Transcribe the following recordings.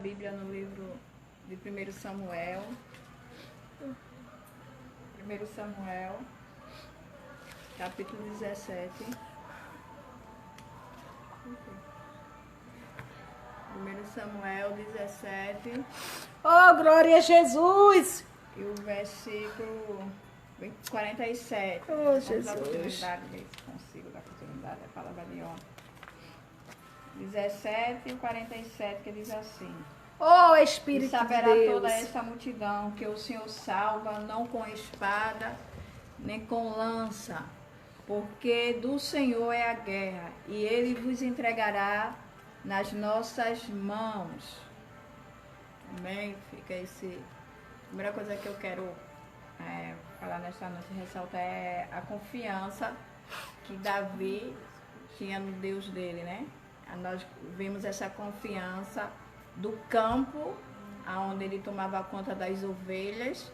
Bíblia no livro de 1 Samuel. 1 Samuel, capítulo 17. 1 Samuel 17. Oh, glória a Jesus! E o versículo 47. Oh, Vamos dar Jesus. continuidade, ver se consigo dar continuidade à palavra de ontem. 17 e 47, que diz assim: Oh, E Espírito de saberá toda Deus! esta multidão que o Senhor salva, não com espada, nem com lança, porque do Senhor é a guerra, e Ele vos entregará nas nossas mãos. Amém? Fica esse... A primeira coisa que eu quero falar nesta noite, ressaltar, é a confiança que Davi tinha no Deus dele, né? Nós vimos essa confiança do campo, onde ele tomava conta das ovelhas,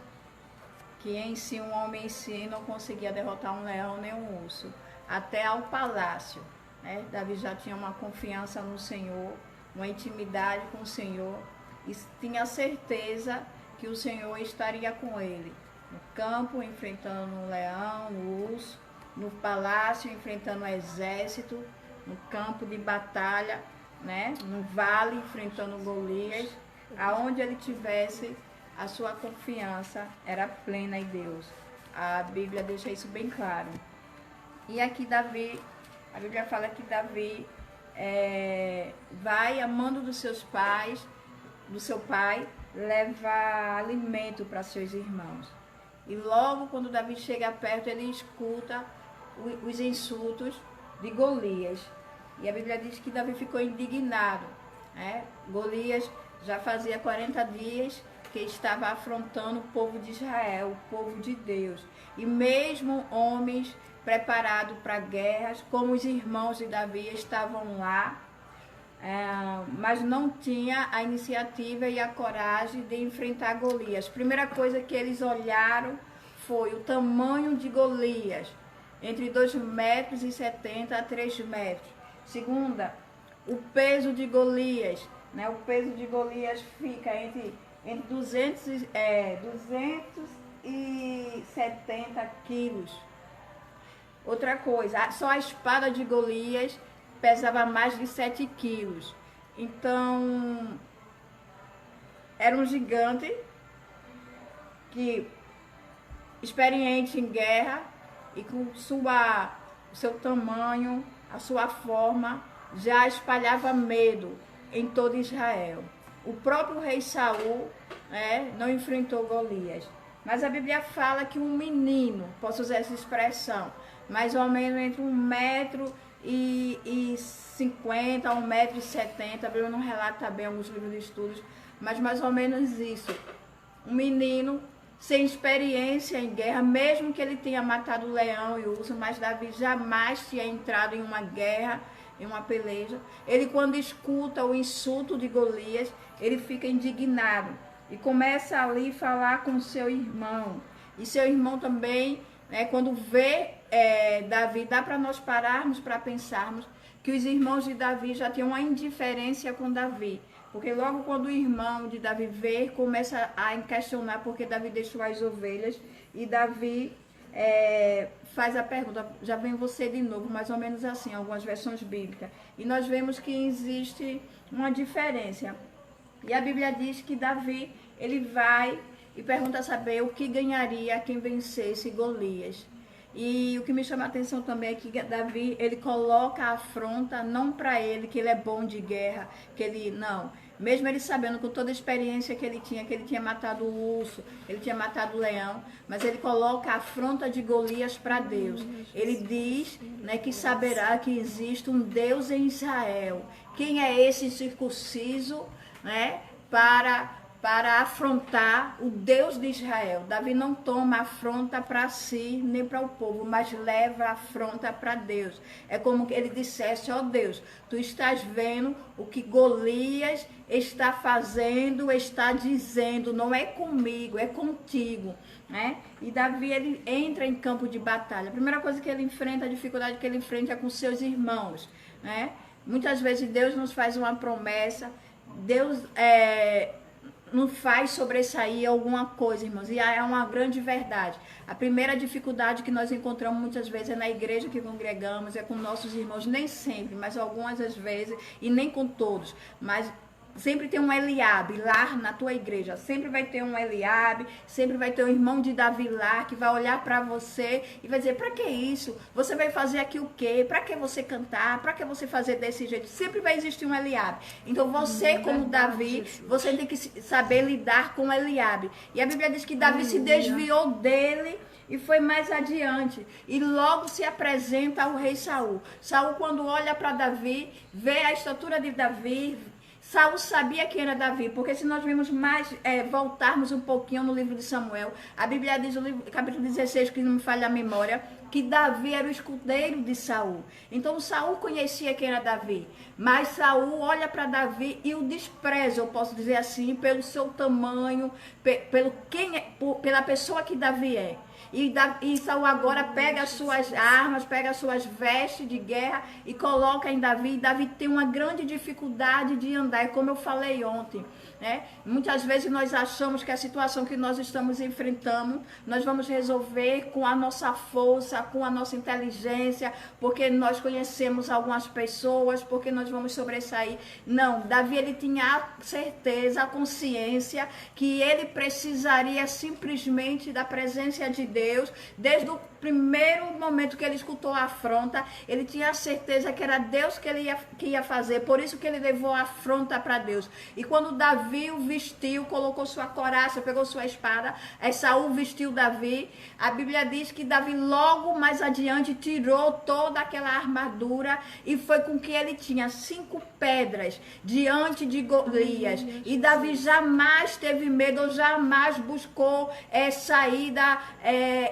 que em si um homem em si não conseguia derrotar um leão nem um urso, até ao palácio, né? Davi já tinha uma confiança no Senhor, uma intimidade com o Senhor, e tinha certeza que o Senhor estaria com ele, no campo enfrentando um leão, um urso, no palácio enfrentando um exército, no campo de batalha, né? No vale enfrentando Golias, aonde ele tivesse, a sua confiança era plena em Deus. A Bíblia deixa isso bem claro. E aqui Davi, a Bíblia fala que Davi vai amando dos seus pais, do seu pai, levar alimento para seus irmãos. E logo quando Davi chega perto, ele escuta os insultos de Golias. E a Bíblia diz que Davi ficou indignado, né? Golias já fazia 40 dias que estava afrontando o povo de Israel, o povo de Deus. E mesmo homens preparados para guerras, como os irmãos de Davi, estavam lá, mas não tinha a iniciativa e a coragem de enfrentar Golias. Primeira coisa que eles olharam foi o tamanho de Golias, entre 2,70 m a 3 metros. Segunda, o peso de Golias, né? O peso de Golias fica entre 270 quilos. Outra coisa, só a espada de Golias pesava mais de 7 quilos. Então, era um gigante que, experiente em guerra, e com o seu tamanho, a sua forma, já espalhava medo em todo Israel. O próprio rei Saul, não enfrentou Golias. Mas a Bíblia fala que um menino, posso usar essa expressão, mais ou menos entre 1,50 m a 1,70 m, a Bíblia não relata bem alguns livros de estudos, mas mais ou menos isso. Um menino sem experiência em guerra, mesmo que ele tenha matado o leão e o urso, mas Davi jamais tinha entrado em uma guerra, em uma peleja. Ele, quando escuta o insulto de Golias, ele fica indignado e começa ali a falar com seu irmão. E seu irmão também, quando vê Davi, dá para nós pararmos para pensarmos que os irmãos de Davi já tinham uma indiferença com Davi. Porque logo quando o irmão de Davi vê, começa a questionar porque Davi deixou as ovelhas. E Davi faz a pergunta, já vem você de novo, mais ou menos assim, algumas versões bíblicas. E nós vemos que existe uma diferença. E a Bíblia diz que Davi, ele vai e pergunta a saber o que ganharia quem vencesse Golias. E o que me chama a atenção também é que Davi, ele coloca a afronta não para ele, que ele é bom de guerra, que ele não. Mesmo ele sabendo com toda a experiência que ele tinha matado o urso, ele tinha matado o leão, mas ele coloca a afronta de Golias para Deus. Ele diz, que saberá que existe um Deus em Israel. Quem é esse circunciso, para afrontar o Deus de Israel? Davi não toma afronta para si, nem para o povo, mas leva a afronta para Deus. É como que ele dissesse: ó Deus, tu estás vendo o que Golias está fazendo, está dizendo, não é comigo, é contigo. E Davi, ele entra em campo de batalha. A primeira coisa que ele enfrenta, a dificuldade que ele enfrenta é com seus irmãos. Muitas vezes Deus nos faz uma promessa, Deus não faz sobressair alguma coisa, irmãos, e é uma grande verdade. A primeira dificuldade que nós encontramos muitas vezes é na igreja que congregamos, é com nossos irmãos, nem sempre, mas algumas das vezes, e nem com todos, mas sempre tem um Eliabe lá na tua igreja, sempre vai ter um Eliabe, sempre vai ter um irmão de Davi lá que vai olhar para você e vai dizer, para que isso? Você vai fazer aqui o quê? Para que você cantar? Para que você fazer desse jeito? Sempre vai existir um Eliabe. Então você, como Davi, você tem que saber lidar com o Eliabe. E a Bíblia diz que Davi se desviou dele e foi mais adiante. E logo se apresenta ao rei Saul. Saul, quando olha para Davi, vê a estatura de Davi. Saul sabia quem era Davi, porque se nós vimos mais, voltarmos um pouquinho no livro de Samuel, a Bíblia diz, no livro, capítulo 16, que não me falha a memória, que Davi era o escudeiro de Saul. Então Saul conhecia quem era Davi, mas Saul olha para Davi e o despreza, eu posso dizer assim, pelo seu tamanho, pela pessoa que Davi é. E Saul agora pega as suas armas, pega as suas vestes de guerra e coloca em Davi. E Davi tem uma grande dificuldade de andar, como eu falei ontem, né? Muitas vezes nós achamos que a situação que nós estamos enfrentando, nós vamos resolver com a nossa força, com a nossa inteligência, porque nós conhecemos algumas pessoas, porque nós vamos sobressair. Não, Davi ele tinha a certeza, a consciência que ele precisaria simplesmente da presença de Deus. Desde o primeiro momento que ele escutou a afronta, ele tinha a certeza que era Deus que ia fazer, por isso que ele levou a afronta para Deus. E quando Davi o vestiu, colocou sua coraça, pegou sua espada, Saul vestiu Davi, a Bíblia diz que Davi logo mais adiante tirou toda aquela armadura e foi com que ele tinha 5 pedras diante de Golias. E Davi jamais teve medo, ou jamais buscou saída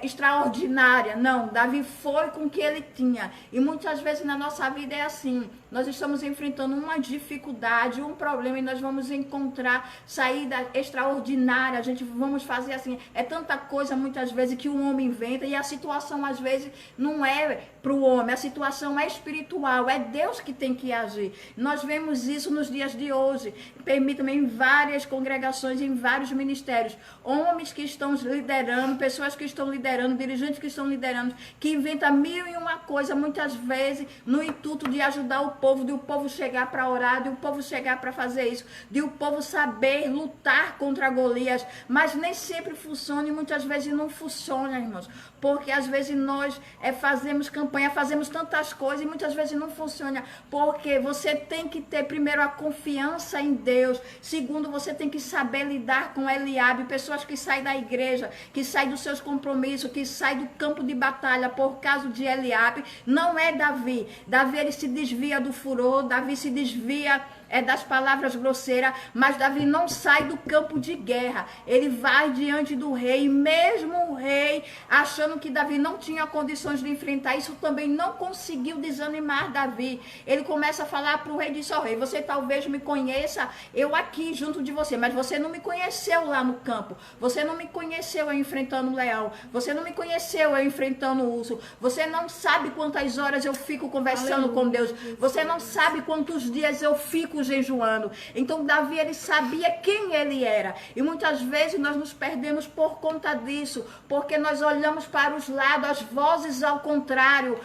extraordinária. Não, Davi foi com o que ele tinha. E muitas vezes na nossa vida é assim. Nós estamos enfrentando uma dificuldade, um problema, e nós vamos encontrar saída extraordinária. A gente vamos fazer assim. É tanta coisa muitas vezes que o homem inventa, e a situação às vezes não é para o homem, a situação é espiritual, é Deus que tem que agir. Nós vemos isso nos dias de hoje. Permitam-me, em várias congregações, em vários ministérios, homens que estão liderando, pessoas que estão liderando, dirigentes que estão liderando, que inventam 1001 coisa, muitas vezes no intuito de ajudar o povo, de o povo chegar para orar, de o povo chegar para fazer isso, de o povo saber lutar contra Golias, mas nem sempre funciona, e muitas vezes não funciona, irmãos, porque às vezes nós fazemos campanha, fazemos tantas coisas e muitas vezes não funciona, porque você tem que ter primeiro a confiança em Deus, segundo você tem que saber lidar com Eliabe, pessoas que saem da igreja, que saem dos seus compromissos, que saem do campo de batalha por causa de Eliabe. Não é Davi. Davi ele se desvia do furor, Davi se desvia das palavras grosseiras, mas Davi não sai do campo de guerra. Ele vai diante do rei, mesmo o rei achando que Davi não tinha condições de enfrentar, isso também não conseguiu desanimar Davi. Ele começa a falar para o rei, disse, rei, você talvez me conheça, eu aqui junto de você, mas você não me conheceu lá no campo, você não me conheceu eu enfrentando o leão, você não me conheceu eu enfrentando o urso, você não sabe quantas horas eu fico conversando com Deus, você não sabe quantos dias eu fico jejuando. Então Davi ele sabia quem ele era, e muitas vezes nós nos perdemos por conta disso, porque nós olhamos para os lados, as vozes ao contrário,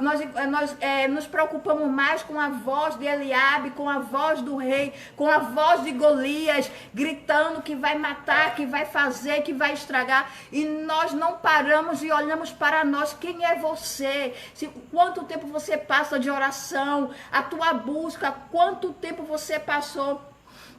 nós nos preocupamos mais com a voz de Eliabe, com a voz do rei, com a voz de Golias, gritando que vai matar, que vai fazer, que vai estragar, e nós não paramos e olhamos para nós. Quem é você? Quanto tempo você passa de oração, a tua busca, quanto tempo você passou,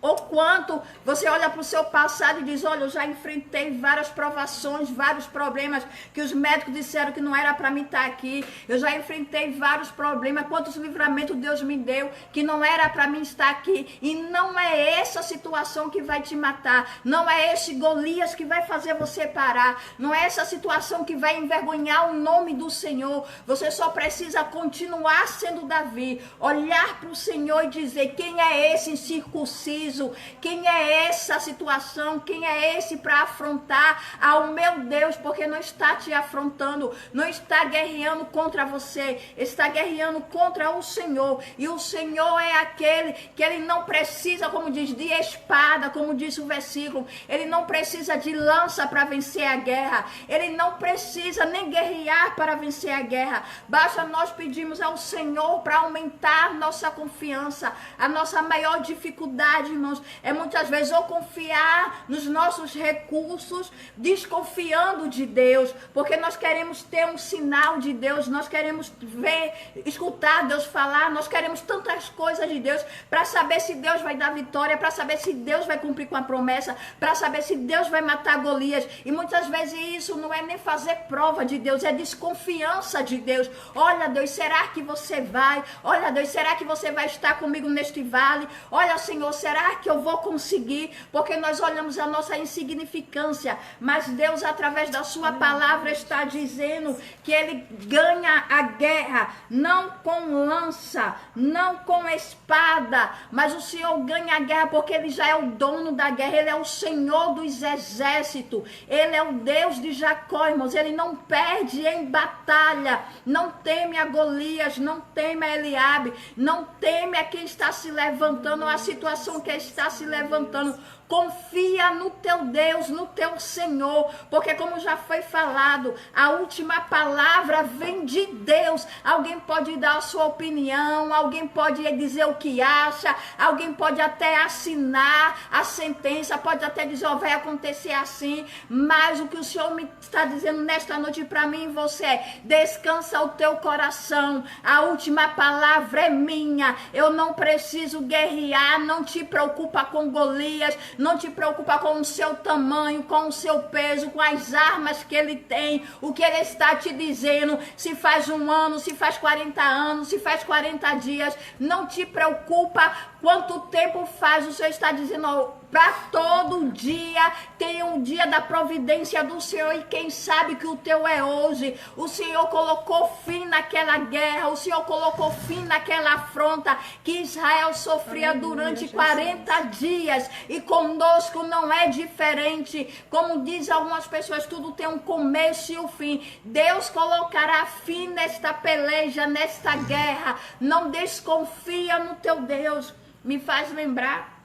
ou quanto você olha para o seu passado e diz, olha, eu já enfrentei várias provações, vários problemas, que os médicos disseram que não era para mim estar aqui, eu já enfrentei vários problemas, quantos livramentos Deus me deu, que não era para mim estar aqui, e não é essa situação que vai te matar, não é esse Golias que vai fazer você parar, não é essa situação que vai envergonhar o nome do Senhor. Você só precisa continuar sendo Davi, olhar para o Senhor e dizer, quem é esse incircunciso preciso? Quem é essa situação? Quem é esse para afrontar ao meu Deus? Porque não está te afrontando, não está guerreando contra você, está guerreando contra o Senhor. E o Senhor é aquele que ele não precisa, como diz, de espada, como diz o versículo, ele não precisa de lança para vencer a guerra, ele não precisa nem guerrear para vencer a guerra. Basta nós pedirmos ao Senhor para aumentar nossa confiança. A nossa maior dificuldade, irmãos, é muitas vezes ou confiar nos nossos recursos, desconfiando de Deus, porque nós queremos ter um sinal de Deus, nós queremos ver, escutar Deus falar, nós queremos tantas coisas de Deus para saber se Deus vai dar vitória, para saber se Deus vai cumprir com a promessa, para saber se Deus vai matar Golias. E muitas vezes isso não é nem fazer prova de Deus, é desconfiança de Deus. Olha, Deus, será que você vai? Olha, Deus, será que você vai estar comigo neste vale? Olha, Senhor, será que eu vou conseguir? Porque nós olhamos a nossa insignificância, mas Deus, através da sua palavra, está dizendo que ele ganha a guerra, não com lança, não com espada, mas o Senhor ganha a guerra porque ele já é o dono da guerra, ele é o Senhor dos exércitos, ele é o Deus de Jacó, irmãos, ele não perde em batalha, não teme a Golias, não teme a Eliabe, não teme a quem está se levantando, a situação que está se levantando. Confia no teu Deus, no teu Senhor, porque como já foi falado, a última palavra vem de Deus. Alguém pode dar a sua opinião, alguém pode dizer o que acha, alguém pode até assinar a sentença, pode até dizer, oh, vai acontecer assim, mas o que o Senhor me está dizendo nesta noite para mim e você é, descansa o teu coração, a última palavra é minha, eu não preciso guerrear, não te preocupa com Golias, não te preocupa com o seu tamanho, com o seu peso, com as armas que ele tem, o que ele está te dizendo, se faz 1 ano, se faz 40 anos, se faz 40 dias, não te preocupa quanto tempo faz, o Senhor está dizendo, para todo dia, tem um dia da providência do Senhor e quem sabe que o teu é hoje. O Senhor colocou fim naquela guerra, o Senhor colocou fim naquela afronta que Israel sofria durante 40 dias e conosco não é diferente. Como diz algumas pessoas, tudo tem um começo e um fim. Deus colocará fim nesta peleja, nesta guerra. Não desconfia no teu Deus. Me faz lembrar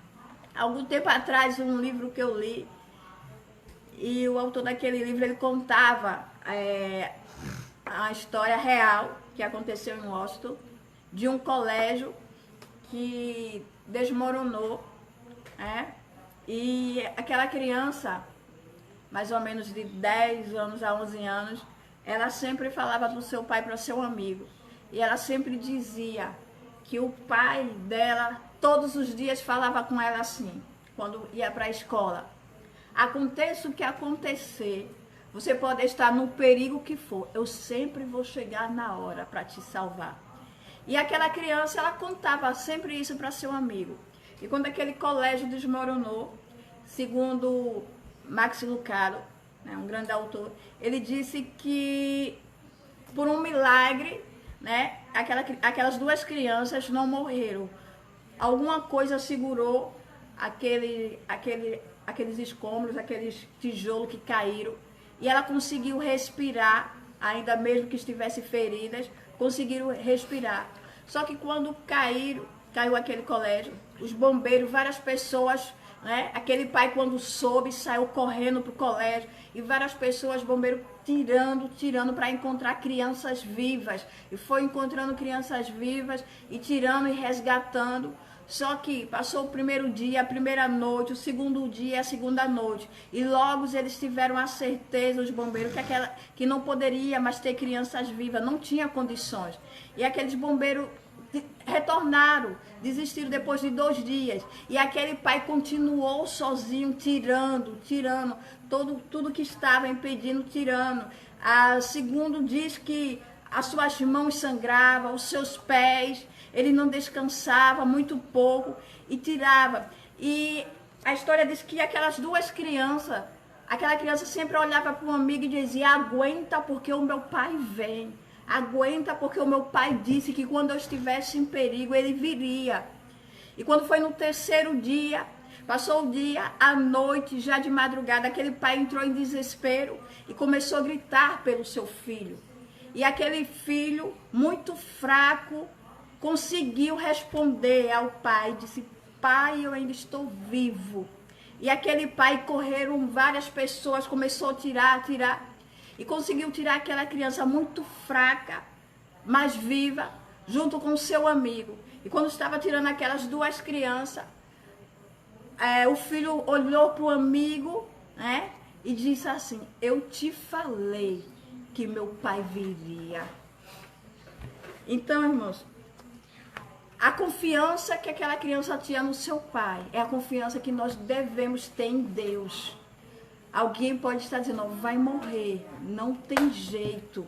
algum tempo atrás, um livro que eu li, e o autor daquele livro, ele contava a história real que aconteceu em Washington, de um colégio que desmoronou, e aquela criança, mais ou menos de 10 anos a 11 anos, ela sempre falava para o seu pai, para seu amigo, e ela sempre dizia que o pai dela todos os dias falava com ela assim, quando ia para a escola: aconteça o que acontecer, você pode estar no perigo que for, eu sempre vou chegar na hora para te salvar. E aquela criança, ela contava sempre isso para seu amigo. E quando aquele colégio desmoronou, segundo Max Lucado, um grande autor, ele disse que por um milagre, aquelas 2 crianças não morreram. Alguma coisa segurou aqueles escombros, aqueles tijolos que caíram, e ela conseguiu respirar, ainda mesmo que estivesse feridas, conseguiram respirar. Só que quando caiu aquele colégio, os bombeiros, várias pessoas, aquele pai, quando soube, saiu correndo para o colégio, e várias pessoas, bombeiros, tirando para encontrar crianças vivas, e foi encontrando crianças vivas, e tirando e resgatando. Só que passou o primeiro dia, a primeira noite, o segundo dia, a segunda noite, e logo eles tiveram a certeza, os bombeiros, que não poderia mais ter crianças vivas, não tinha condições. E aqueles bombeiros retornaram, desistiram depois de 2 dias, e aquele pai continuou sozinho, tirando tudo que estava impedindo, tirando. Segundo diz que as suas mãos sangravam, os seus pés, ele não descansava, muito pouco, e tirava. E a história diz que aquelas 2 crianças, aquela criança sempre olhava para um amigo e dizia: aguenta porque o meu pai vem, aguenta porque o meu pai disse que quando eu estivesse em perigo ele viria. E quando foi no 3º dia, Passou o dia, a noite, já de madrugada, aquele pai entrou em desespero e começou a gritar pelo seu filho. E aquele filho, muito fraco, conseguiu responder ao pai, disse: pai, eu ainda estou vivo. E aquele pai, correram várias pessoas, começou a tirar, e conseguiu tirar aquela criança muito fraca, mas viva, junto com o seu amigo. E quando estava tirando aquelas duas crianças, o filho olhou para o amigo, né, e disse assim: eu te falei que meu pai viria. Então, irmãos, a confiança que aquela criança tinha no seu pai é a confiança que nós devemos ter em Deus. Alguém pode estar dizendo: vai morrer, não tem jeito.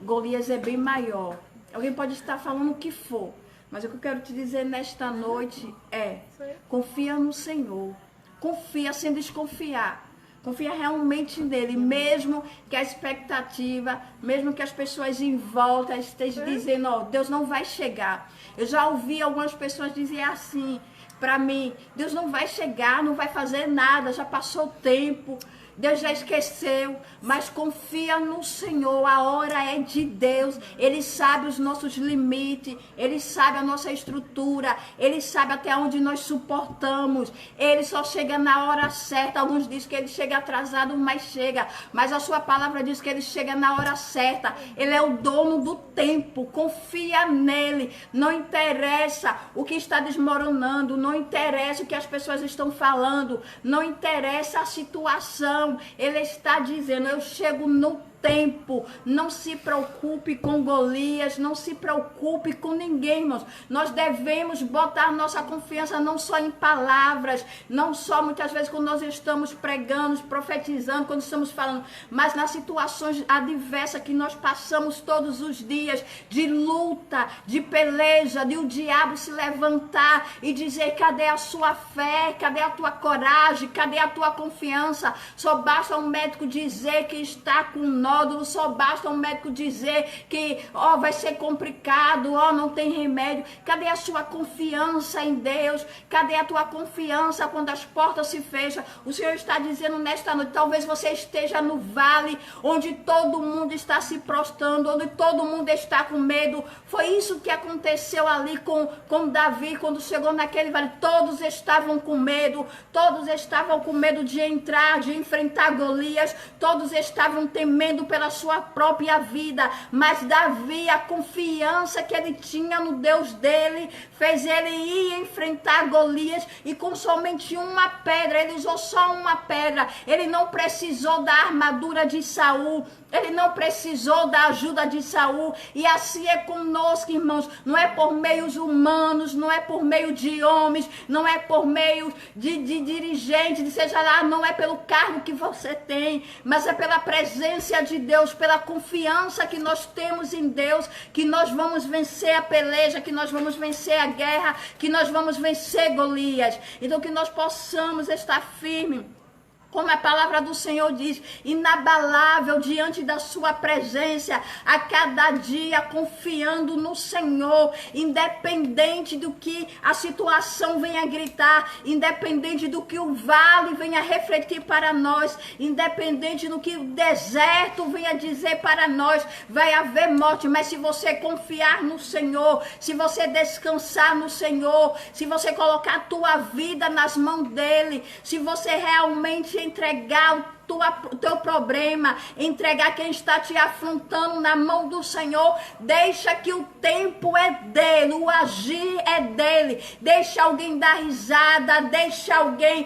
Golias é bem maior. Alguém pode estar falando o que for, mas o que eu quero te dizer nesta noite é: confia no Senhor. Confia sem desconfiar. Confia realmente nele, mesmo que a expectativa, mesmo que as pessoas em volta estejam dizendo: Deus não vai chegar. Eu já ouvi algumas pessoas dizer assim para mim: Deus não vai chegar, não vai fazer nada, já passou o tempo, Deus já esqueceu. Mas confia no Senhor, a hora é de Deus. Ele sabe os nossos limites, Ele sabe a nossa estrutura, Ele sabe até onde nós suportamos. Ele só chega na hora certa. Alguns dizem que Ele chega atrasado, mas chega. Mas a sua palavra diz que Ele chega na hora certa. Ele é o dono do tempo. Confia nele. Não interessa o que está desmoronando, não interessa o que as pessoas estão falando, não interessa a situação. Ele está dizendo: eu chego no tempo. Não se preocupe com Golias, não se preocupe com ninguém, irmãos. Nós devemos botar nossa confiança não só em palavras, não só muitas vezes quando nós estamos pregando, profetizando, quando estamos falando, mas nas situações adversas que nós passamos todos os dias, de luta, de peleja, de o diabo se levantar e dizer: cadê a sua fé, cadê a tua coragem, cadê a tua confiança? Só basta um médico dizer que está com nódulo, só basta um médico dizer que vai ser complicado, não tem remédio. Cadê a sua confiança em Deus? Cadê a tua confiança quando as portas se fecham? O Senhor está dizendo nesta noite: talvez você esteja no vale onde todo mundo está se prostrando, onde todo mundo está com medo. Foi isso que aconteceu ali com Davi quando chegou naquele vale. Todos estavam com medo, todos estavam com medo de entrar, de enfrentar Golias, todos estavam temendo pela sua própria vida. Mas Davi, a confiança que ele tinha no Deus dele, fez ele ir enfrentar Golias, e com somente uma pedra, ele usou só uma pedra. Ele não precisou da armadura de Saul, ele não precisou da ajuda de Saul. E assim é conosco, irmãos. Não é por meios humanos, não é por meio de homens, não é por meio de dirigentes, seja lá, não é pelo cargo que você tem, mas é pela presença de Deus, pela confiança que nós temos em Deus, que nós vamos vencer a peleja, que nós vamos vencer a guerra, que nós vamos vencer Golias. Então que nós possamos estar firmes, como a palavra do Senhor diz, inabalável diante da sua presença, a cada dia confiando no Senhor, independente do que a situação venha gritar, independente do que o vale venha refletir para nós, independente do que o deserto venha dizer para nós. Vai haver morte, mas se você confiar no Senhor, se você descansar no Senhor, se você colocar a tua vida nas mãos dele, se você realmente entregar o teu problema, entregar quem está te afrontando na mão do Senhor, deixa que o tempo é dele, o agir é dele. Deixa alguém dar risada, deixa alguém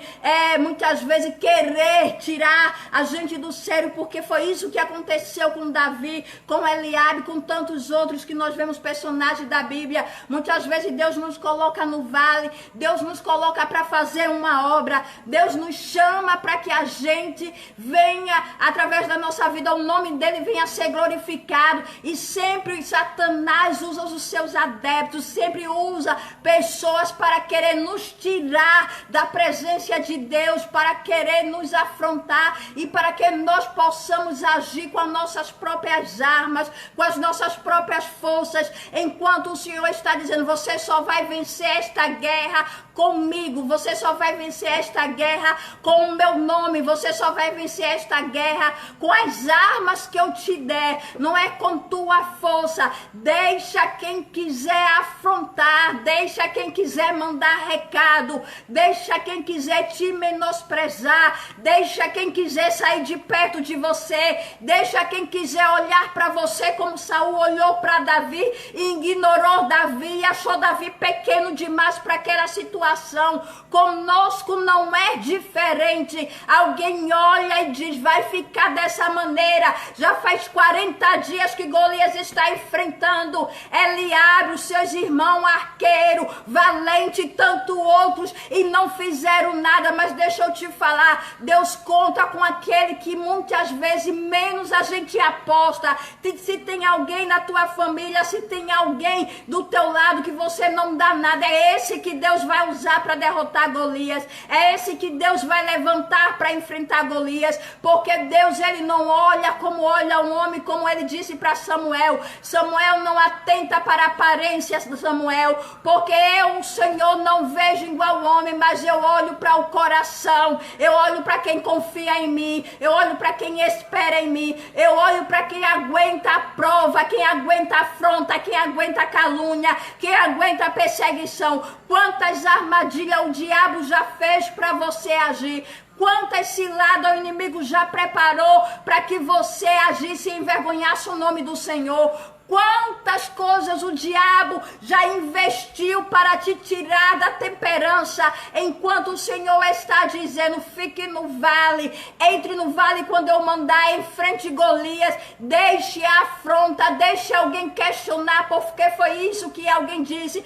muitas vezes querer tirar a gente do sério, porque foi isso que aconteceu com Davi, com Eliabe, com tantos outros que nós vemos personagens da Bíblia. Muitas vezes Deus nos coloca no vale, Deus nos coloca para fazer uma obra, Deus nos chama para que a gente venha, através da nossa vida, o nome dele venha a ser glorificado. E sempre Satanás usa os seus adeptos, sempre usa pessoas para querer nos tirar da presença de Deus, para querer nos afrontar e para que nós possamos agir com as nossas próprias armas, com as nossas próprias forças, enquanto o Senhor está dizendo: você só vai vencer esta guerra comigo, você só vai vencer esta guerra com o meu nome, você só vai vencer esta guerra com as armas que eu te der, não é com tua força. Deixa quem quiser afrontar, deixa quem quiser mandar recado, deixa quem quiser te menosprezar, deixa quem quiser sair de perto de você, deixa quem quiser olhar para você como Saul olhou para Davi e ignorou Davi e achou Davi pequeno demais para aquela situação. Conosco não é diferente. Alguém olha e diz: vai ficar dessa maneira. Já faz 40 dias que Golias está enfrentando Eliabe, os seus irmãos arqueiro, valente, tanto outros, e não fizeram nada. Mas deixa eu te falar, Deus conta com aquele que muitas vezes menos a gente aposta. Se tem alguém na tua família, se tem alguém do teu lado que você não dá nada, é esse que Deus vai usar para derrotar Golias, é esse que Deus vai levantar para enfrentar Golias, porque Deus, ele não olha como olha um homem, como ele disse para Samuel. Samuel, não atenta para a aparência de Samuel, porque eu, o Senhor, não vejo igual o homem, mas eu olho para o coração, eu olho para quem confia em mim, eu olho para quem espera em mim, eu olho para quem aguenta a prova, quem aguenta a afronta, quem aguenta a calúnia, quem aguenta a perseguição. Quantas armadilhas o diabo já fez para você agir, quantas ciladas o inimigo já preparou para que você agisse e envergonhasse o nome do Senhor. Quantas coisas o diabo já investiu para te tirar da temperança, enquanto o Senhor está dizendo: fique no vale, entre no vale quando eu mandar, enfrente Golias, deixe a afronta, deixe alguém questionar, porque foi isso que alguém disse.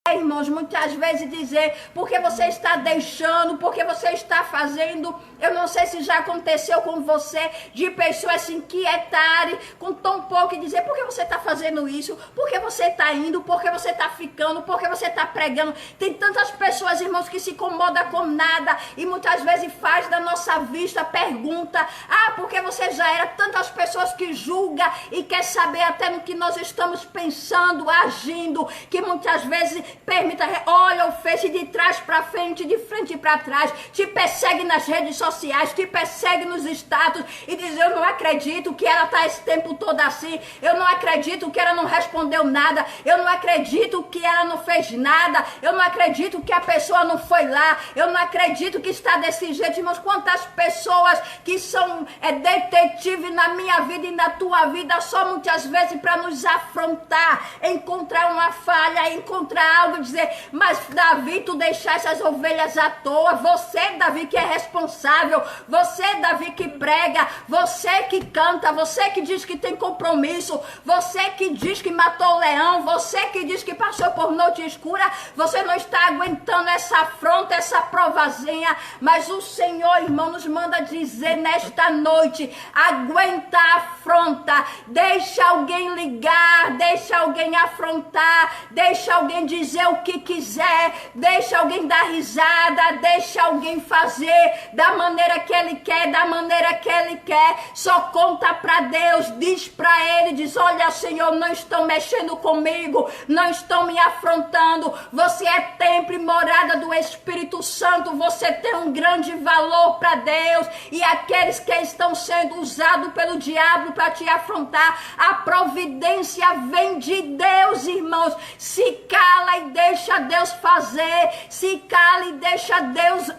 Irmãos, muitas vezes dizer: porque você está deixando, porque você está fazendo. Eu não sei se já aconteceu com você, de pessoas se inquietarem com tão pouco e dizer: por que você está fazendo isso? Por que você está indo? Por que você está ficando? Por que você está pregando? Tem tantas pessoas, irmãos, que se incomodam com nada e muitas vezes faz da nossa vista pergunta: ah, porque você já era? Tantas pessoas que julgam e quer saber até no que nós estamos pensando, agindo, que muitas vezes permita, olha o Face de trás para frente, de frente para trás, te persegue nas redes sociais, te persegue nos status e diz: eu não acredito que ela está esse tempo todo assim, eu não acredito que ela não respondeu nada, eu não acredito que ela não fez nada, eu não acredito que a pessoa não foi lá, eu não acredito que está desse jeito. Irmãos, quantas pessoas que são detetive na minha vida e na tua vida, só muitas vezes para nos afrontar, encontrar uma falha, encontrar algo, dizer: mas Davi, tu deixaste as ovelhas à toa, você, Davi, que é responsável, você, Davi, que prega, você que canta, você que diz que tem compromisso, você que diz que matou o leão, você que diz que passou por noite escura, você não está aguentando essa afronta, essa provazinha. Mas o Senhor, irmão, nos manda dizer nesta noite: aguenta a afronta, deixa alguém ligar, deixa alguém afrontar, deixa alguém dizer o que quiser, deixa alguém dar risada, deixa alguém fazer da maneira que ele quer, da maneira que ele quer. Só conta para Deus, diz para ele, diz: olha, Senhor, não estão mexendo comigo, não estão me afrontando, você é templo e morada do Espírito Santo, você tem um grande valor para Deus, e aqueles que estão sendo usados pelo diabo para te afrontar, a providência vem de Deus, irmãos. Se cala e deixa Deus fazer, se cala e deixa Deus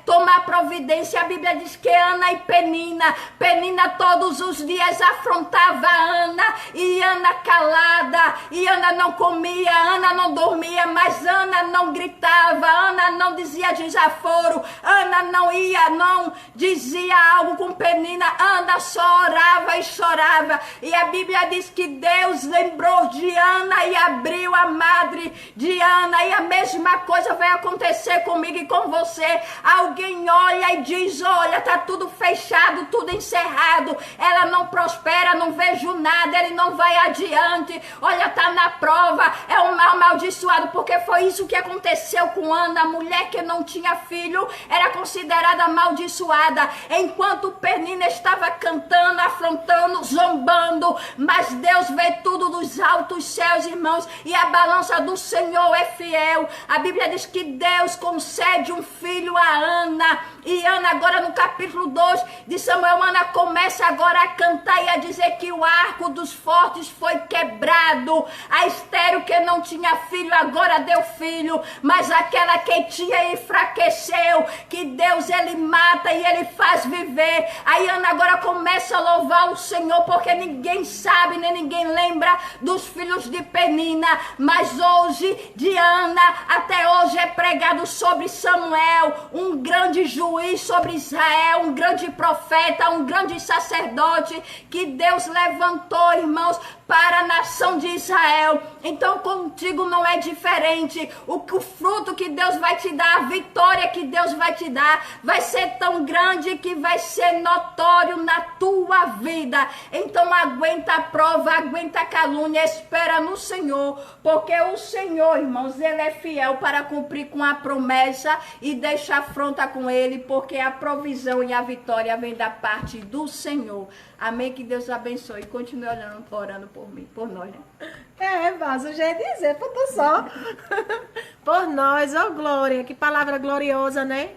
tomar providência. A Bíblia diz que Ana e Penina todos os dias afrontava Ana, e Ana calada, e Ana não comia, Ana não dormia, mas Ana não gritava, Ana não dizia desaforo. Ana não dizia algo com Penina. Ana só orava e chorava. E a Bíblia diz que Deus lembrou de Ana e abriu a madre de Ana. E a mesma coisa vai acontecer comigo e com você. Alguém olha e diz, olha, tá tudo fechado, tudo encerrado. Ela não prospera, não vejo nada, ele não vai adiante. Olha, tá na prova, é um mal amaldiçoado, porque foi isso que aconteceu com Ana. A mulher que não tinha filho era considerada amaldiçoada, enquanto Penina estava cantando, afrontando, zombando. Mas Deus vê tudo dos altos céus, irmãos, e a balança do Senhor é fiel. A Bíblia diz que Deus concede um filho a Ana, e Ana agora no capítulo 2 de Samuel, Ana começa agora a cantar e a dizer que o arco dos fortes foi quebrado. A estéril que não tinha filho agora deu filho, mas aquela que tinha enfraqueceu, que Deus ele mata e ele faz viver. Aí Ana agora começa a louvar o Senhor, porque ninguém sabe, nem ninguém lembra dos filhos de Penina, mas hoje de Ana, até hoje é pregado sobre Samuel, um grande juiz sobre Israel, um grande profeta, um grande sacerdote que Deus levantou, irmãos, para a nação de Israel. Então contigo não é diferente. O fruto que Deus vai te dar, a vitória que Deus vai te dar, vai ser tão grande que vai ser notório na tua vida. Então aguenta a prova, aguenta a calúnia, espera no Senhor, porque o Senhor, irmãos, ele é fiel para cumprir com a promessa e deixar afronta com ele, porque a provisão e a vitória vem da parte do Senhor. Amém, que Deus abençoe. Continue orando por mim, por nós. É, mas eu já ia dizer, faltou só. Por nós, ó glória, que palavra gloriosa, né?